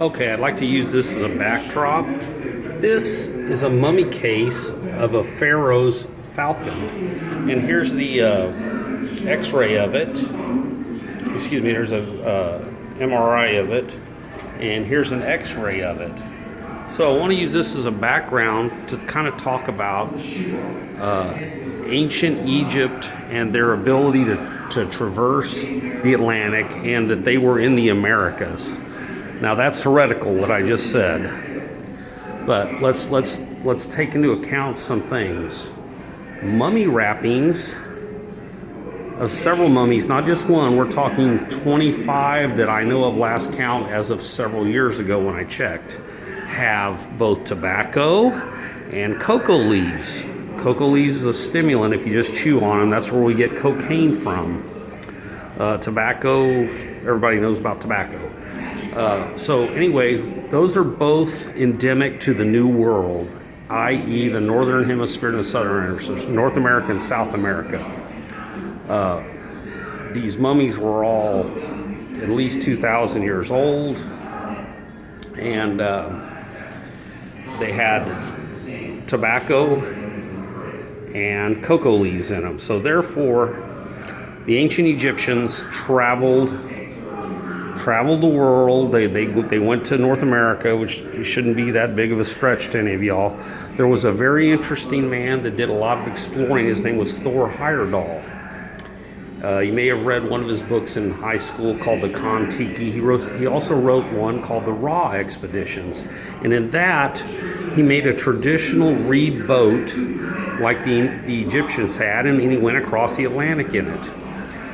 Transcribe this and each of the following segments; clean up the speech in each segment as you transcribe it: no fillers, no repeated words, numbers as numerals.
Okay, I'd like to use this as a backdrop. This is a mummy case of a pharaoh's falcon. And here's the x-ray of it. Excuse me, there's a MRI of it. And here's an x-ray of it. So I want to use this as a background to kind of talk about ancient Egypt and their ability to traverse the Atlantic, and that they were in the Americas. Now that's heretical what I just said, but let's take into account some things. Mummy wrappings of several mummies, not just one. We're talking 25 that I know of last count as of several years ago when I checked, have both tobacco and cocoa leaves. Cocoa leaves is a stimulant. If you just chew on them, that's where we get cocaine from. Tobacco, everybody knows about tobacco. So anyway, those are both endemic to the New World, i.e. the Northern Hemisphere and the Southern Hemisphere, North America and South America. These mummies were all at least 2,000 years old, and they had tobacco and cocoa leaves in them. So therefore, the ancient Egyptians traveled the world. They went to North America, which shouldn't be that big of a stretch to any of y'all. There was a very interesting man that did a lot of exploring. His name was Thor Heyerdahl. You may have read one of his books in high school called The Kon-Tiki. He also wrote one called The Ra Expeditions. And in that, he made a traditional reed boat like the Egyptians had, and he went across the Atlantic in it.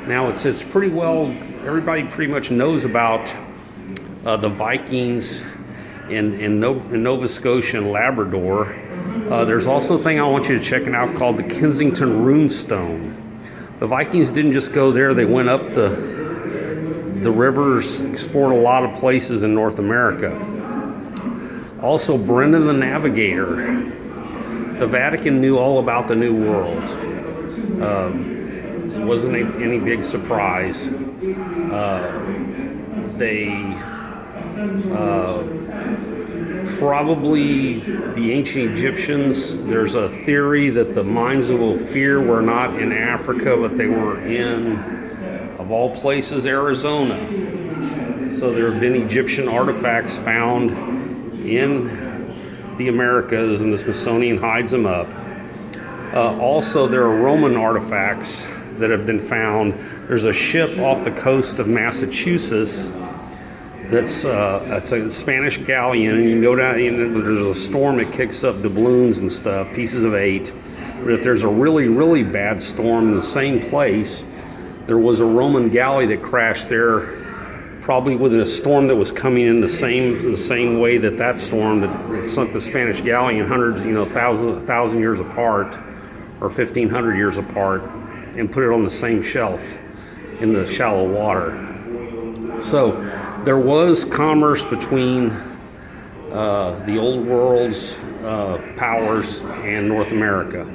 Now, it's pretty well, everybody pretty much knows about the Vikings in Nova Scotia and Labrador. There's also a thing I want you to check out called the Kensington Runestone. The Vikings didn't just go there, they went up the rivers, explored a lot of places in North America. Also, Brendan the Navigator. The Vatican knew all about the New World. It wasn't any big surprise. Probably the ancient Egyptians, there's a theory that the mines of Ophir were not in Africa, but they were in, of all places, Arizona. So there have been Egyptian artifacts found in the Americas, and the Smithsonian hides them up. Also, there are Roman artifacts that have been found. There's a ship off the coast of Massachusetts that's a Spanish galleon, and you can go down, and there's a storm that kicks up doubloons and stuff, pieces of 8. But if there's a really, really bad storm in the same place, there was a Roman galley that crashed there, probably with a storm that was coming in the same way that storm that sunk the Spanish galleon hundreds, 1,000 years apart, or 1,500 years apart, and put it on the same shelf in the shallow water. So there was commerce between the old world's powers and North America.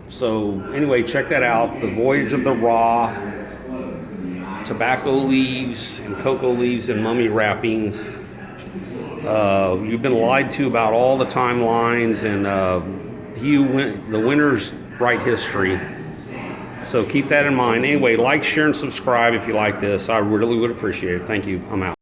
So anyway, check that out. The Voyage of the Ra, tobacco leaves and cocoa leaves and mummy wrappings. You've been lied to about all the timelines, and the winners write history. So keep that in mind. Anyway, like, share, and subscribe if you like this. I really would appreciate it. Thank you. I'm out.